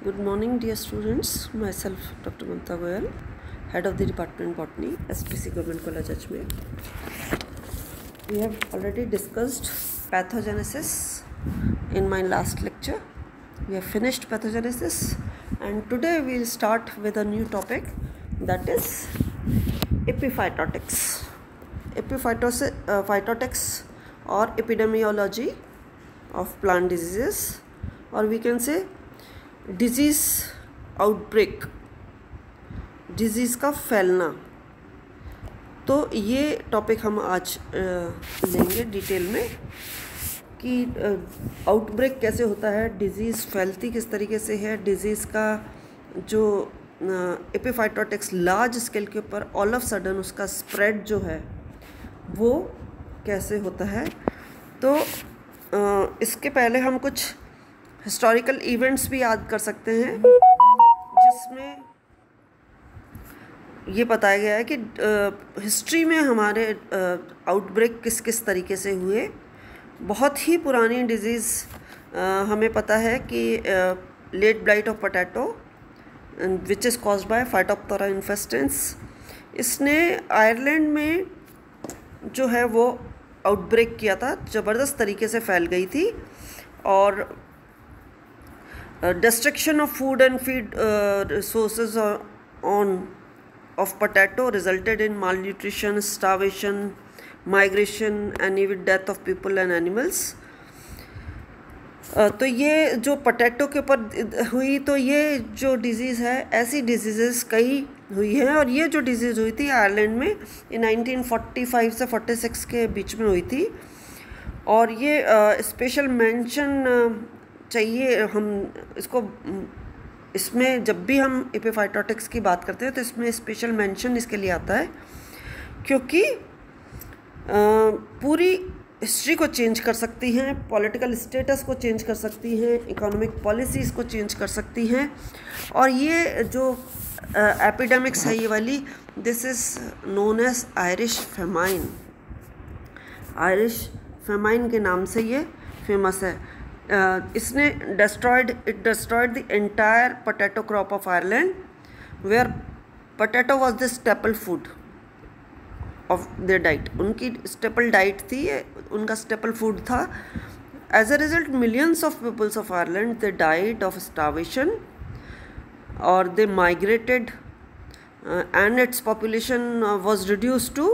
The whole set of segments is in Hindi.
Good morning, dear students. Myself, Dr. Mamta Goyal, Head of the Department Botany, SPC Government College, Ajmer. We have already discussed pathogenesis in my last lecture. We have finished pathogenesis, and today we will start with a new topic, that is epiphytotics. Phytotics or epidemiology of plant diseases, or we can say disease outbreak, disease का फैलना। तो ये टॉपिक हम आज लेंगे डिटेल में कि आउटब्रेक कैसे होता है, डिजीज़ फैलती किस तरीके से है, डिजीज़ का जो एपिफाइटोटिक्स लार्ज स्केल के ऊपर ऑल ऑफ सडन उसका स्प्रेड जो है वो कैसे होता है। तो इसके पहले हम कुछ हिस्टोरिकल इवेंट्स भी याद कर सकते हैं, जिसमें ये बताया गया है कि हिस्ट्री में हमारे आउटब्रेक किस किस तरीके से हुए। बहुत ही पुरानी डिजीज़ हमें पता है कि late blight of potato which is caused by phytophthora infestans, इसने आयरलैंड में जो है वो आउटब्रेक किया था, ज़बरदस्त तरीके से फैल गई थी। और destruction of food and feed resources of potato resulted in malnutrition, starvation, migration and even death of people and animals. तो ये जो पोटैटो के ऊपर हुई, तो ये जो डिज़ीज़ है, ऐसी डिजीज़ कई हुई हैं। और ये जो डिज़ीज़ हुई थी आयरलैंड में 1945 से 46 के बीच में हुई थी। और ये स्पेशल मेंशन चाहिए हम इसको, इसमें जब भी हम एपिफाइटोटिक्स की बात करते हैं तो इसमें स्पेशल मेंशन इसके लिए आता है, क्योंकि पूरी हिस्ट्री को चेंज कर सकती हैं, पॉलिटिकल स्टेटस को चेंज कर सकती हैं, इकोनॉमिक पॉलिसीज़ को चेंज कर सकती हैं। और ये जो एपिडेमिक्स है ये वाली, this is known as Irish famine. Irish famine के नाम से ये फेमस है। इसने destroyed the entire potato crop of Ireland, where potato was the staple food of their diet. उनकी स्टेपल डाइट थी, उनका स्टेपल फूड था। As a result millions of peoples of Ireland they died of starvation और they migrated and its population was reduced to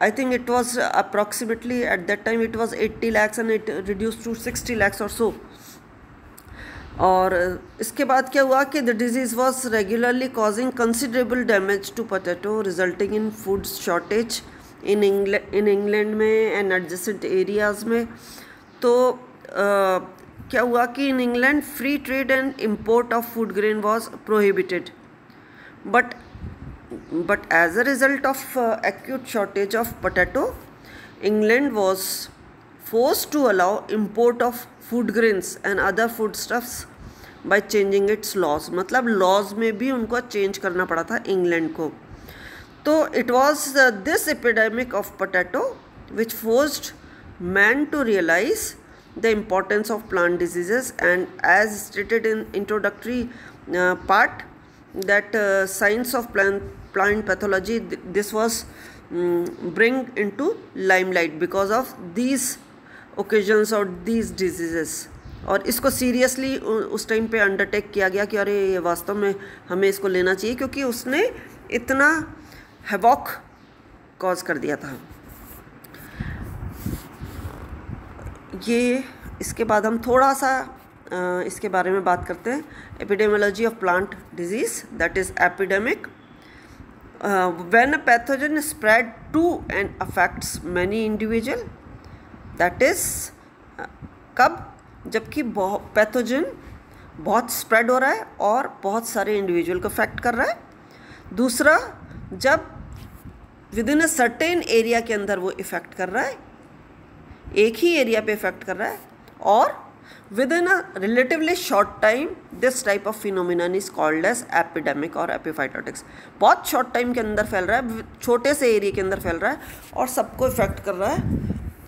I think it was approximately at that time it was 80 lakhs and it reduced to 60 lakhs or so. और इसके बाद क्या हुआ कि the disease was regularly causing considerable damage to potato, resulting in food shortage in England में and adjacent areas में। तो क्या हुआ कि in England free trade and import of food grain was prohibited, but as a result of acute shortage of potato, England was forced to allow import of food grains and other foodstuffs by changing its laws। मतलब laws में भी उनको चेंज करना पड़ा था इंग्लैंड को। तो it was this epidemic of potato which forced man to realize the importance of plant diseases, and as stated in introductory part that science of plant pathology, this was bring into limelight because of these occasions or these diseases। और इसको सीरियसली उस टाइम पे अंडरटेक किया गया कि अरे ये वास्तव में हमें इसको लेना चाहिए, क्योंकि उसने इतना हैवॉक कॉज कर दिया था। ये इसके बाद हम थोड़ा सा इसके बारे में बात करते हैं। Epidemiology of plant disease, that is epidemic. When a pathogen is spread to and affects many individual, that is कब, जबकि पैथोजन बहुत स्प्रेड हो रहा है और बहुत सारे इंडिविजुअल को अफेक्ट कर रहा है। दूसरा, जब with in a certain area के अंदर वो इफ़ेक्ट कर रहा है, एक ही एरिया पे इफ़ेक्ट कर रहा है, और within a relatively short time this type of phenomenon is called as epidemic or epiphytotics। बहुत शॉर्ट टाइम के अंदर फैल रहा है, छोटे से एरिया के अंदर फैल रहा है और सबको इफेक्ट कर रहा है,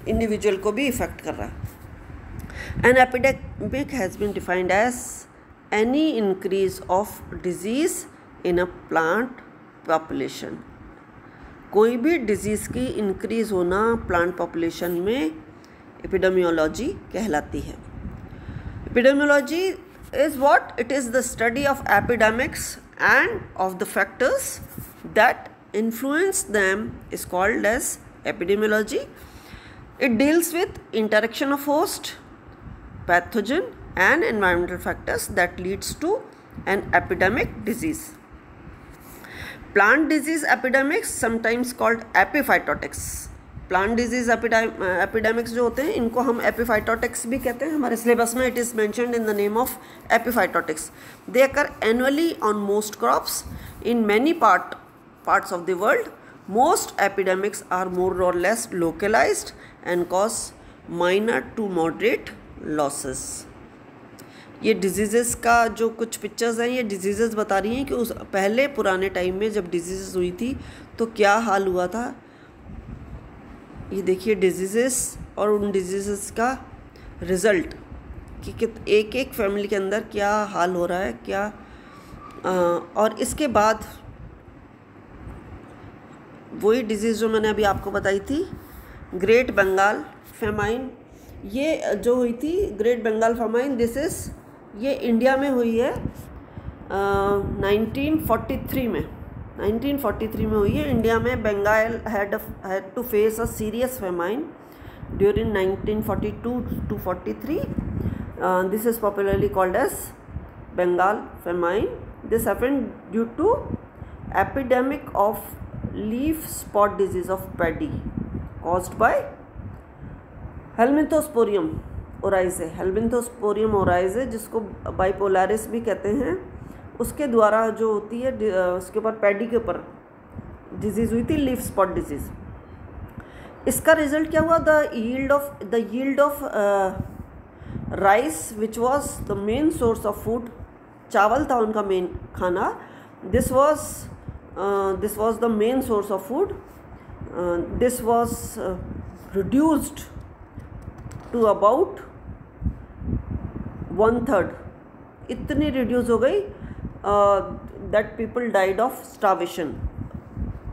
इंडिविजुअल को भी इफेक्ट कर रहा है। An epidemic has been defined as any increase of disease in a plant population. कोई भी डिजीज़ की इंक्रीज होना प्लांट पॉपुलेशन में एपिडेमियोलॉजी कहलाती है. Epidemiology is what? It is the study of epidemics and of the factors that influence them is called as epidemiology. It deals with interaction of host, pathogen and environmental factors that leads to an epidemic disease. Plant disease epidemics, sometimes called epiphytotics. Plant disease epidemics जो होते हैं इनको हम एपिफाइटोटिक्स भी कहते हैं. हमारे सिलेबस में it is mentioned in the name of epiphytotics. They occur annually on most crops in many parts of the world. Most epidemics are more और less localized and cause minor to moderate losses. ये डिजीज़ का जो कुछ पिक्चर्स हैं ये डिजीज़ बता रही हैं कि उस पहले पुराने टाइम में जब डिजीज़ हुई थी तो क्या हाल हुआ था. ये देखिए डिजीज़ और उन डिजीज़ का रिज़ल्ट कि एक एक फैमिली के अंदर क्या हाल हो रहा है क्या. और इसके बाद वही डिजीज़ जो मैंने अभी आपको बताई थी ग्रेट बंगाल फेमाइन. ये जो हुई थी ग्रेट बंगाल फेमाइन ये इंडिया में हुई है 1943 में. 1943 में हुई है इंडिया में. Bengal had to face a serious famine during 1942 to 43. This is popularly called as Bengal famine. This happened due to epidemic of leaf spot disease of paddy caused by helminthosporium oryzae. Helminthosporium oryzae जिसको बाइपोलारिस भी कहते हैं, उसके द्वारा जो होती है उसके ऊपर पैडी के ऊपर डिजीज़ हुई थी लीफ स्पॉट डिजीज़. इसका रिजल्ट क्या हुआ? The yield of rice which was the main source of food. चावल था उनका मेन खाना. This was the main source of food. This was reduced to about 1/3. इतनी रिड्यूस हो गई that people died of starvation.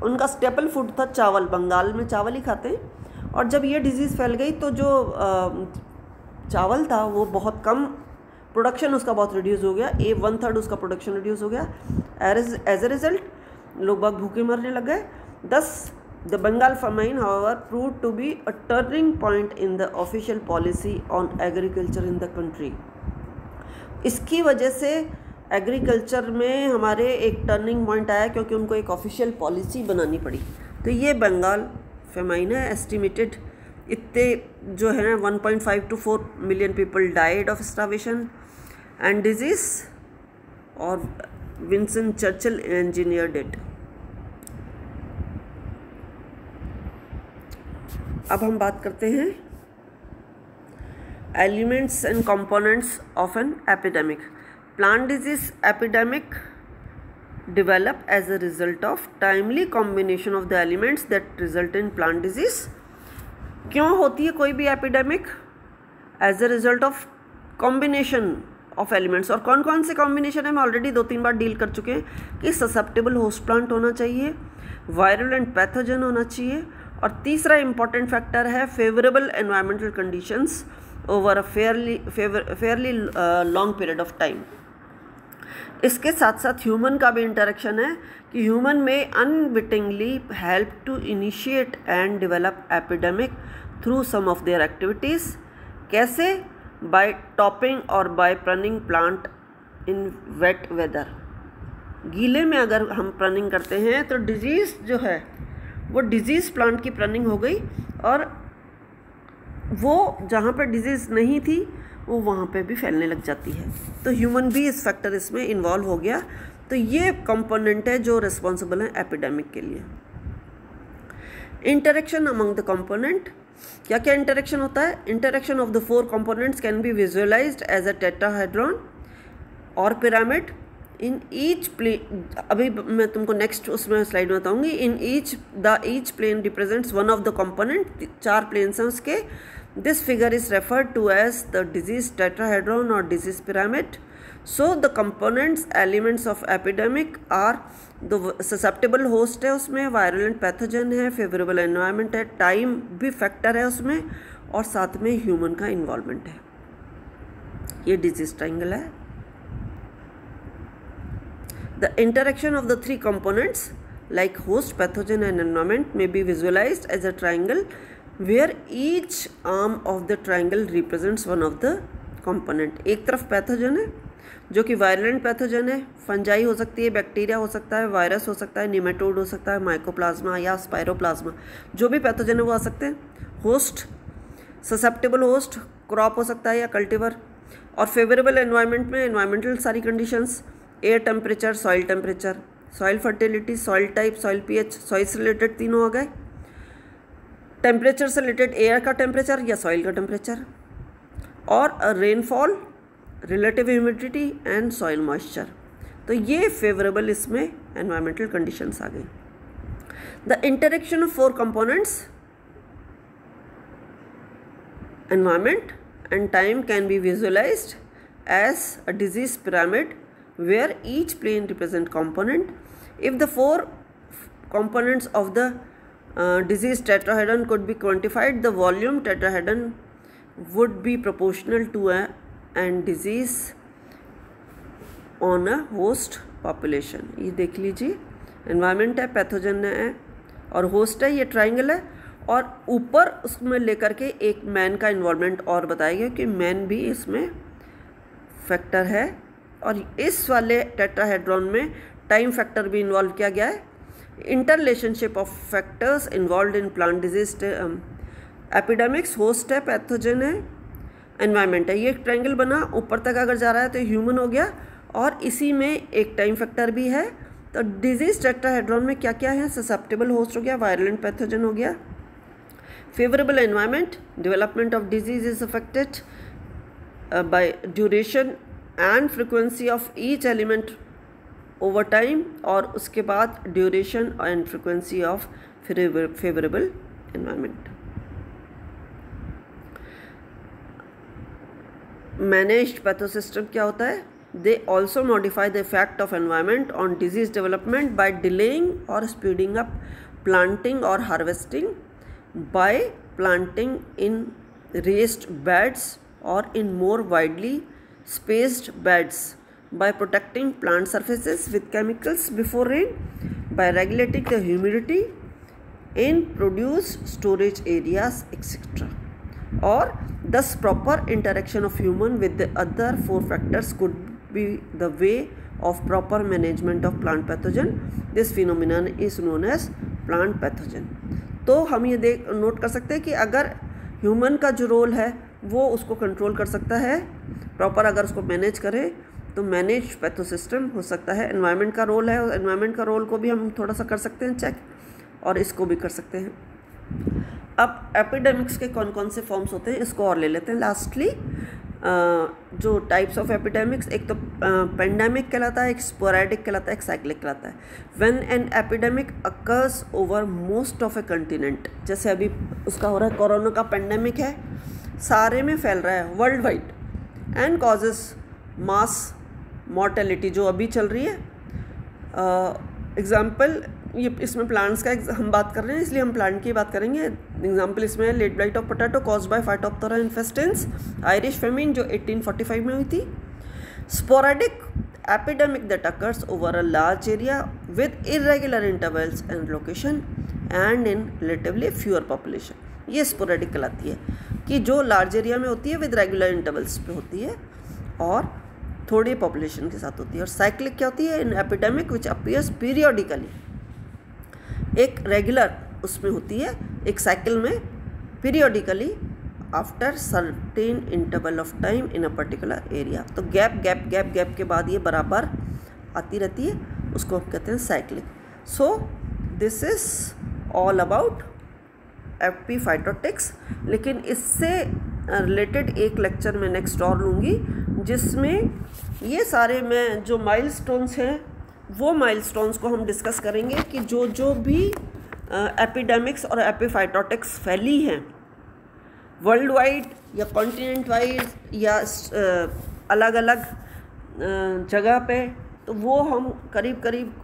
उनका स्टेपल फूड था चावल. बंगाल में चावल ही खाते हैं. और जब ये डिजीज़ फैल गई तो जो चावल था वो बहुत कम, प्रोडक्शन उसका बहुत रिड्यूस हो गया. 1/3 उसका प्रोडक्शन रिड्यूस हो गया. एज ए रिजल्ट लोग बाग भूखे मरने लग गए. Thus the Bengal famine however proved to be a turning point in the official policy on agriculture in the country. इसकी वजह से एग्रीकल्चर में हमारे एक टर्निंग पॉइंट आया क्योंकि उनको एक ऑफिशियल पॉलिसी बनानी पड़ी. तो ये बंगाल फेमाइन है. एस्टिमेटेड इतने जो है 1.5 to 4 million people died of starvation and disease. और विंस्टन चर्चिल इंजीनियर्ड इट. अब हम बात करते हैं elements and components of an epidemic. Plant disease epidemic develop as a result of timely combination of the elements that result in plant disease. क्यों होती है कोई भी epidemic? As a result of combination of elements. और कौन कौन से कॉम्बिनेशन है मैं ऑलरेडी 2-3 बार डील कर चुके हैं कि ससेप्टेबल होस्ट प्लांट होना चाहिए, वायरुलेंट पैथोजन होना चाहिए, और तीसरा इंपॉर्टेंट फैक्टर है favourable environmental conditions over a fairly long period of time. इसके साथ साथ ह्यूमन का भी इंटरेक्शन है कि ह्यूमन में unwittingly help to initiate and develop epidemic through some of their activities. कैसे? बाय टॉपिंग और by pruning plant in wet weather. गीले में अगर हम प्रनिंग करते हैं तो डिजीज़ जो है वो डिजीज़ प्लांट की प्रनिंग हो गई, और वो जहाँ पर डिजीज़ नहीं थी वो वहाँ पे भी फैलने लग जाती है. तो ह्यूमन भी इस फैक्टर इसमें इन्वॉल्व हो गया. तो ये कंपोनेंट है जो रिस्पॉन्सिबल है एपिडेमिक के लिए. Interaction among the component. क्या क्या इंटरेक्शन होता है? Interaction of the 4 components can be visualized as a tetrahedron और पिरामिड. इन ईच प्लेन, अभी मैं तुमको नेक्स्ट उसमें स्लाइड में बताऊंगी. In each plane represents one of the component. 4 planes हैं उसके. This figure is referred to as the disease tetrahedron or disease pyramid. So the components elements of epidemic are the susceptible host है उसमें, virulent pathogen है, favorable environment है, time भी factor है उसमें, और साथ में human का involvement है. ये disease triangle है. The interaction of the three components like host, pathogen and environment may be visualized as a triangle where each arm of the triangle represents one of the component. एक तरफ पैथोजन है जो कि वायलेंट पैथोजन है, फंजाई हो सकती है, बैक्टीरिया हो सकता है, वायरस हो सकता है, निमेटोड हो सकता है, माइकोप्लाज्मा या स्पायरोप्लाज्मा, जो भी पैथोजन है वो आ सकते हैं. होस्ट, ससेप्टेबल होस्ट, क्रॉप हो सकता है या कल्टीवर. और फेवरेबल एनवायरनमेंट में एनवायरमेंटल सारी conditions, air temperature, soil fertility, soil type, soil pH, soil से रिलेटेड तीनों आ गए. टेम्परेचर से रिलेटेड एयर का टेम्परेचर या सॉइल का टेम्परेचर, और rainfall, relative humidity and soil moisture. तो ये फेवरेबल इसमें एनवायरमेंटल कंडीशंस आ गई. The interaction of 4 components environment and time can be visualized as a disease pyramid where each plane represent component. If the 4 components of the disease tetrahedron could be quantified, the volume tetrahedron would be proportional to and disease on a host population. ये देख लीजिए, environment है, pathogen है और host है, ये triangle है, और ऊपर उसमें लेकर के एक मैन का इन्वॉल्वमेंट और बताया गया कि मैन भी इसमें फैक्टर है. और इस वाले टेट्राहेड्रॉन में टाइम फैक्टर भी इन्वॉल्व किया गया है. Inter relationship of factors involve in plant disease epidemics, host है, पैथोजन है, एनवायरनमेंट है. ये एक ट्रायंगल बना, ऊपर तक अगर जा रहा है तो ह्यूमन हो गया, और इसी में एक टाइम फैक्टर भी है. तो डिजीज टेट्राहेड्रॉन में क्या क्या है, ससेप्टेबल होस्ट हो गया, वायलेंट पैथोजन हो गया, favorable environment, development of disease is affected by duration and frequency of each element over time, और उसके बाद duration and frequency of favorable environment. Managed pathosystem क्या होता है? They also modify the effect of environment on disease development by delaying or speeding up planting or harvesting, by planting in raised beds or in more widely spaced beds, by protecting plant surfaces with chemicals before rain, by regulating the humidity in produce storage areas, etc. Or thus proper interaction of human with the other 4 factors could be the way of proper management of plant pathogen. This phenomenon is known as plant pathogen. तो हम ये नोट कर सकते हैं कि अगर ह्यूमन का जो रोल है वो उसको कंट्रोल कर सकता है प्रॉपर, अगर उसको मैनेज करें तो मैनेज पैथोसिस्टम हो सकता है. एनवायरनमेंट का रोल है, एनवायरनमेंट का रोल को भी हम थोड़ा सा कर सकते हैं चेक, और इसको भी कर सकते हैं. अब एपिडेमिक्स के कौन कौन से फॉर्म्स होते हैं इसको और ले लेते हैं. लास्टली जो टाइप्स ऑफ एपिडेमिक्स, एक तो पेंडेमिक कहलाता है, एक स्पोरेडिक कहलाता है, एक साइक्लिक कहलाता है. When an epidemic occurs over most of A continent, जैसे अभी उसका हो रहा है, कोरोना का पेंडेमिक है, सारे में फैल रहा है world wide, and causes mass mortality जो अभी चल रही है. एग्जाम्पल ये इसमें प्लांट्स का हम बात कर रहे हैं इसलिए हम प्लांट की बात करेंगे. एग्जाम्पल इसमें है late blight of potato caused by phytophthora infestans, Irish famine जो 1845 में हुई थी. Sporadic epidemic that occurs over a large area with irregular intervals and location and in relatively fewer population. ये स्पोरेडिक कहलाती है कि जो लार्ज एरिया में होती है विद रेगुलर इंटरवल्स पे होती है और थोड़ी पॉपुलेशन के साथ होती है. और साइक्लिक क्या होती है, इन एपिडेमिक विच अपीयर्स पीरियोडिकली, एक रेगुलर उसमें होती है, एक साइकिल में periodically after certain interval of time in a particular area. तो गैप गैप गैप गैप के बाद ये बराबर आती रहती है, उसको हम कहते हैं cyclic. So this is all about epiphytotics. लेकिन इससे रिलेटेड एक लेक्चर मैं नेक्स्ट और लूँगी जिसमें ये सारे मैं जो माइलस्टोन्स हैं वो माइलस्टोन्स को हम डिस्कस करेंगे कि जो भी एपिडेमिक्स और एपिफाइटोटिक्स फैली हैं वर्ल्ड वाइड या कॉन्टिनेंट वाइज या अलग अलग जगह पे, तो वो हम करीब करीब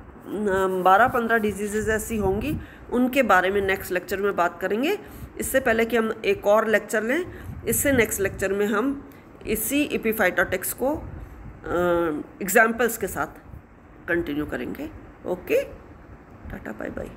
12-15 डिजीज़ ऐसी होंगी, उनके बारे में नेक्स्ट लेक्चर में बात करेंगे। इससे पहले कि हम एक और लेक्चर लें, इससे नेक्स्ट लेक्चर में हम इसी एपिफाइटोटिक्स को एग्जाम्पल्स के साथ कंटिन्यू करेंगे। Okay, tata bye bye.